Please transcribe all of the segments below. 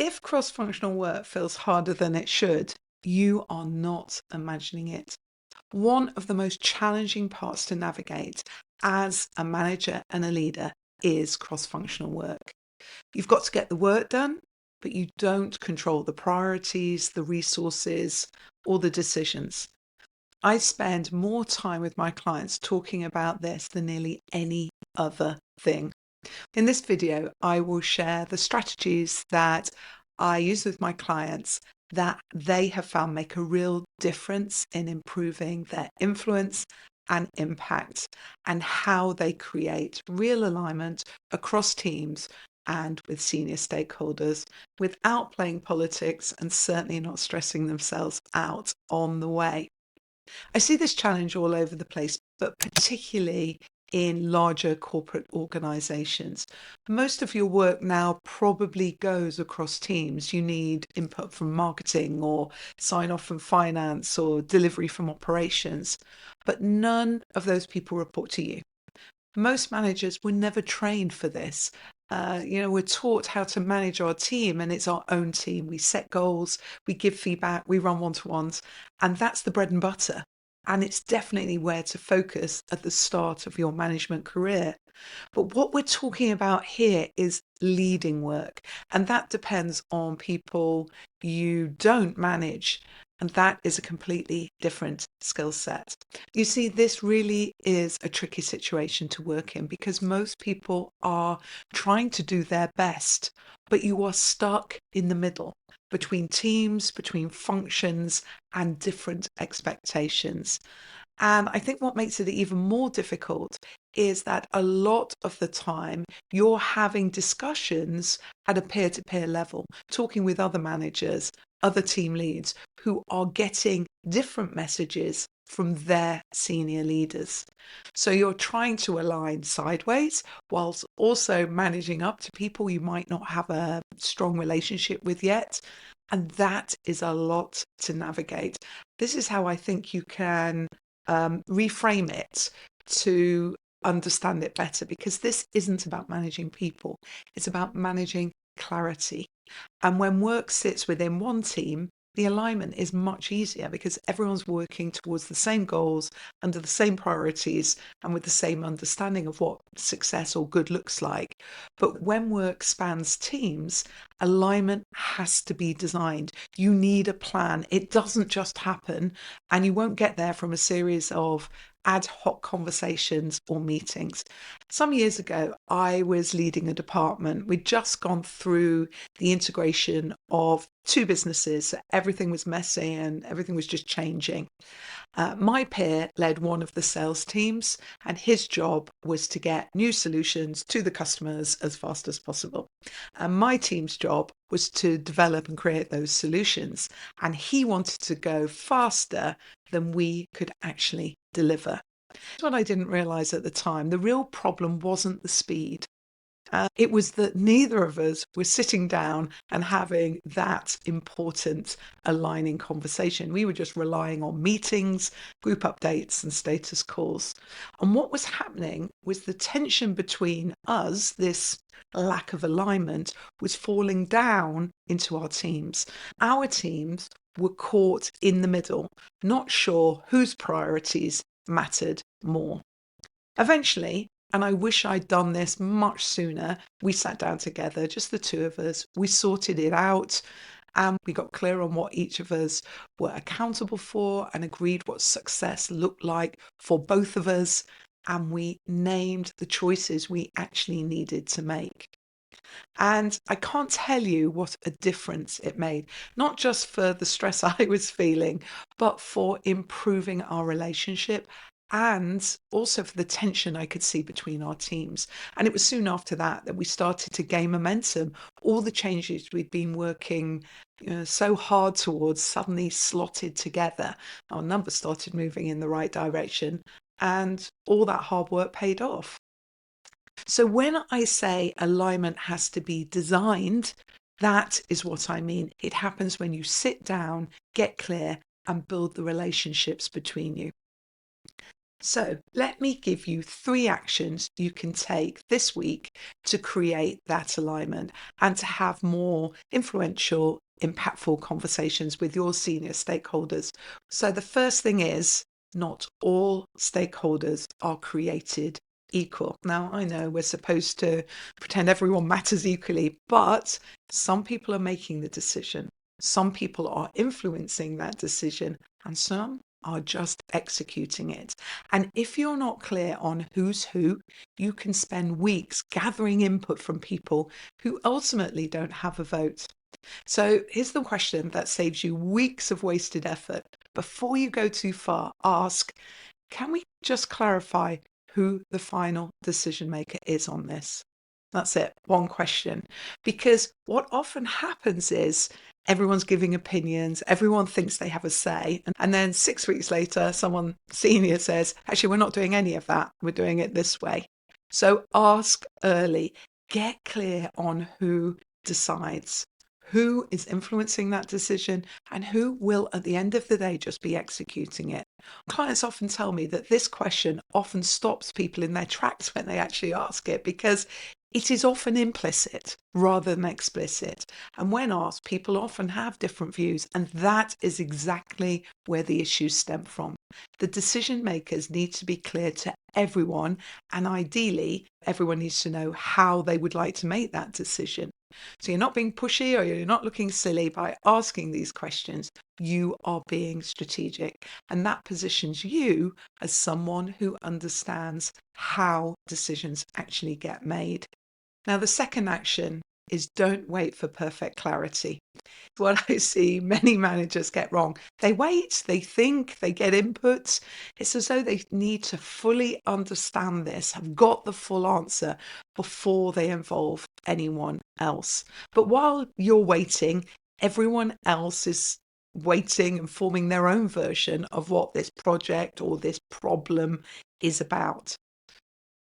If cross-functional work feels harder than it should, you are not imagining it. One of the most challenging parts to navigate as a manager and a leader is cross-functional work. You've got to get the work done, but you don't control the priorities, the resources, or the decisions. I spend more time with my clients talking about this than nearly any other thing. In this video, I will share the strategies that I use with my clients that they have found make a real difference in improving their influence and impact, and how they create real alignment across teams and with senior stakeholders without playing politics and certainly not stressing themselves out on the way. I see this challenge all over the place, but particularly in larger corporate organizations. Most of your work now probably goes across teams. You need input from marketing or sign off from finance or delivery from operations, but none of those people report to you. Most managers were never trained for this. We're taught how to manage our team, and it's our own team. We set goals, we give feedback, we run one-to-ones, and that's the bread and butter. And it's definitely where to focus at the start of your management career. But what we're talking about here is leading work, and that depends on people you don't manage. And that is a completely different skill set. You see, this really is a tricky situation to work in because most people are trying to do their best, but you are stuck in the middle between teams, between functions, and different expectations. And I think what makes it even more difficult is that a lot of the time you're having discussions at a peer-to-peer level, talking with other managers, other team leads who are getting different messages from their senior leaders. So you're trying to align sideways whilst also managing up to people you might not have a strong relationship with yet. And that is a lot to navigate. This is how I think you can reframe it to understand it better, because this isn't about managing people, it's about managing clarity. And when work sits within one team, the alignment is much easier because everyone's working towards the same goals, under the same priorities, and with the same understanding of what success or good looks like. But when work spans teams, alignment has to be designed. You need a plan. It doesn't just happen, and you won't get there from a series of ad hoc conversations or meetings. Some years ago, I was leading a department. We'd just gone through the integration of two businesses. So everything was messy and everything was just changing. My peer led one of the sales teams, and his job was to get new solutions to the customers as fast as possible. And my team's job was to develop and create those solutions. And he wanted to go faster than we could actually deliver. That's what I didn't realize at the time. The real problem wasn't the speed. It was that neither of us were sitting down and having that important aligning conversation. We were just relying on meetings, group updates, and status calls. And what was happening was the tension between us, this lack of alignment, was falling down into our teams. Our teams were caught in the middle, not sure whose priorities mattered more. Eventually, and I wish I'd done this much sooner, we sat down together, just the two of us. We sorted it out, and we got clear on what each of us were accountable for and agreed what success looked like for both of us. And we named the choices we actually needed to make. And I can't tell you what a difference it made, not just for the stress I was feeling, but for improving our relationship and also for the tension I could see between our teams. And it was soon after that that we started to gain momentum. All the changes we'd been working so hard towards suddenly slotted together. Our numbers started moving in the right direction, and all that hard work paid off. So when I say alignment has to be designed, that is what I mean. It happens when you sit down, get clear, and build the relationships between you. So let me give you 3 actions you can take this week to create that alignment and to have more influential, impactful conversations with your senior stakeholders. So the first thing is, not all stakeholders are created equal. Now, I know we're supposed to pretend everyone matters equally, but some people are making the decision. Some people are influencing that decision, and some are just executing it. And if you're not clear on who's who, you can spend weeks gathering input from people who ultimately don't have a vote. So here's the question that saves you weeks of wasted effort. Before you go too far, ask, can we just clarify who the final decision maker is on this? That's it, one question. Because what often happens is everyone's giving opinions, everyone thinks they have a say, and then 6 weeks later, someone senior says, actually, we're not doing any of that, we're doing it this way. So ask early, get clear on who decides, who is influencing that decision, and who will, at the end of the day, just be executing it. Clients often tell me that this question often stops people in their tracks when they actually ask it because it is often implicit rather than explicit. And when asked, people often have different views, and that is exactly where the issues stem from. The decision makers need to be clear to everyone, and ideally, everyone needs to know how they would like to make that decision. So you're not being pushy or you're not looking silly by asking these questions. You are being strategic, and that positions you as someone who understands how decisions actually get made. Now, the second action is don't wait for perfect clarity. What I see many managers get wrong. They wait, they think, they get inputs. It's as though they need to fully understand this, have got the full answer before they involve anyone else. But while you're waiting, everyone else is waiting and forming their own version of what this project or this problem is about.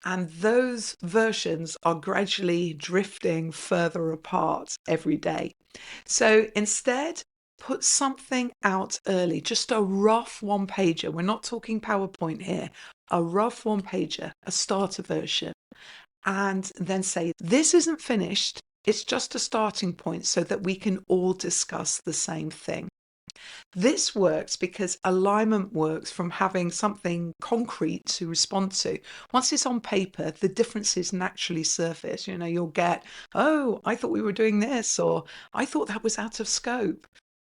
And those versions are gradually drifting further apart every day. So instead, put something out early, just a rough one pager. We're not talking PowerPoint here, a rough one pager, a starter version. And then say, this isn't finished. It's just a starting point so that we can all discuss the same thing. This works because alignment works from having something concrete to respond to. Once it's on paper, the differences naturally surface. You'll get, oh, I thought we were doing this, or I thought that was out of scope.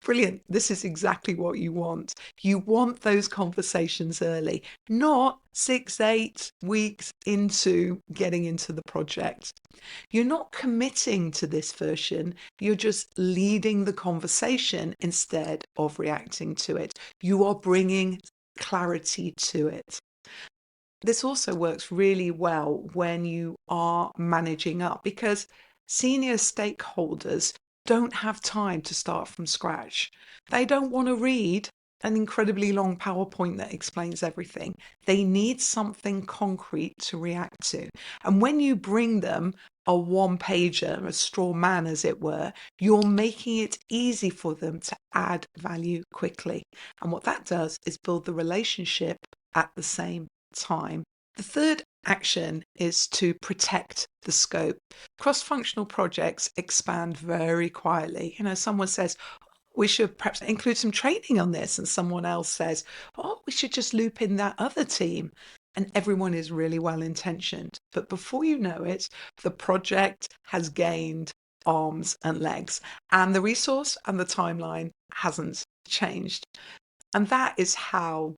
Brilliant. This is exactly what you want. You want those conversations early, not 6, 8 weeks into getting into the project. You're not committing to this version, you're just leading the conversation instead of reacting to it. You are bringing clarity to it. This also works really well when you are managing up because senior stakeholders don't have time to start from scratch. They don't want to read an incredibly long PowerPoint that explains everything. They need something concrete to react to. And when you bring them a one pager, a straw man, as it were, you're making it easy for them to add value quickly. And what that does is build the relationship at the same time. The third action is to protect the scope. Cross-functional projects expand very quietly. Someone says, we should perhaps include some training on this, and someone else says, oh, we should just loop in that other team. And everyone is really well intentioned. But before you know it, the project has gained arms and legs, and the resource and the timeline hasn't changed. And that is how,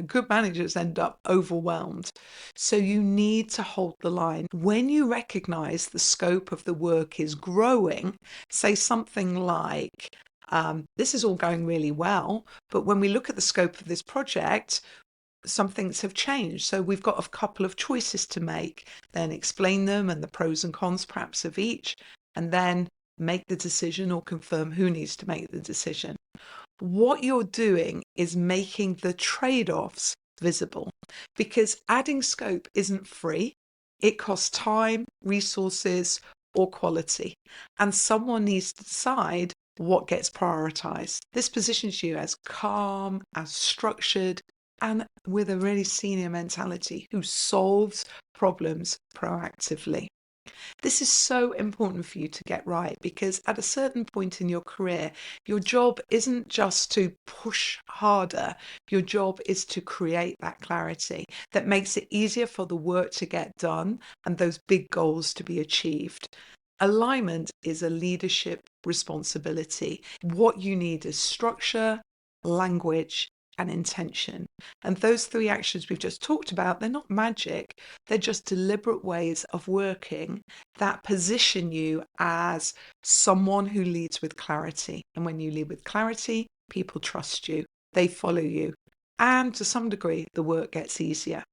good managers end up overwhelmed. So you need to hold the line. When you recognize the scope of the work is growing, say something like, this is all going really well, but when we look at the scope of this project, some things have changed. So we've got a couple of choices to make, then explain them and the pros and cons perhaps of each, and then make the decision or confirm who needs to make the decision. What you're doing is making the trade-offs visible because adding scope isn't free. It costs time, resources, or quality. And someone needs to decide what gets prioritized. This positions you as calm, as structured, and with a really senior mentality who solves problems proactively. This is so important for you to get right because at a certain point in your career, your job isn't just to push harder. Your job is to create that clarity that makes it easier for the work to get done and those big goals to be achieved. Alignment is a leadership responsibility. What you need is structure, language, and intention. And those three actions we've just talked about, they're not magic, they're just deliberate ways of working that position you as someone who leads with clarity. And when you lead with clarity, people trust you, they follow you, and to some degree, the work gets easier.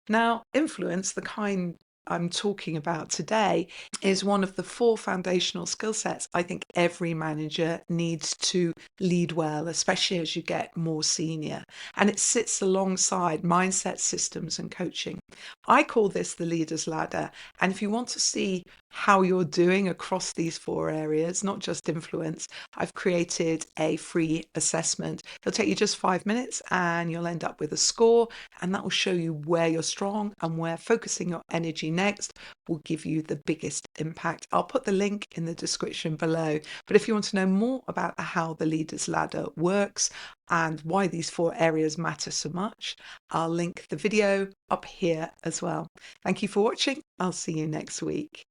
Now, influence, the kind I'm talking about today, is one of the four foundational skill sets I think every manager needs to lead well, especially as you get more senior. And it sits alongside mindset, systems, and coaching. I call this the leader's ladder. And if you want to see how you're doing across these four areas, not just influence, I've created a free assessment. It'll take you just 5 minutes and you'll end up with a score, and that will show you where you're strong and where focusing your energy next will give you the biggest impact. I'll put the link in the description below. But if you want to know more about how the leader's ladder works and why these four areas matter so much, I'll link the video up here as well. Thank you for watching. I'll see you next week.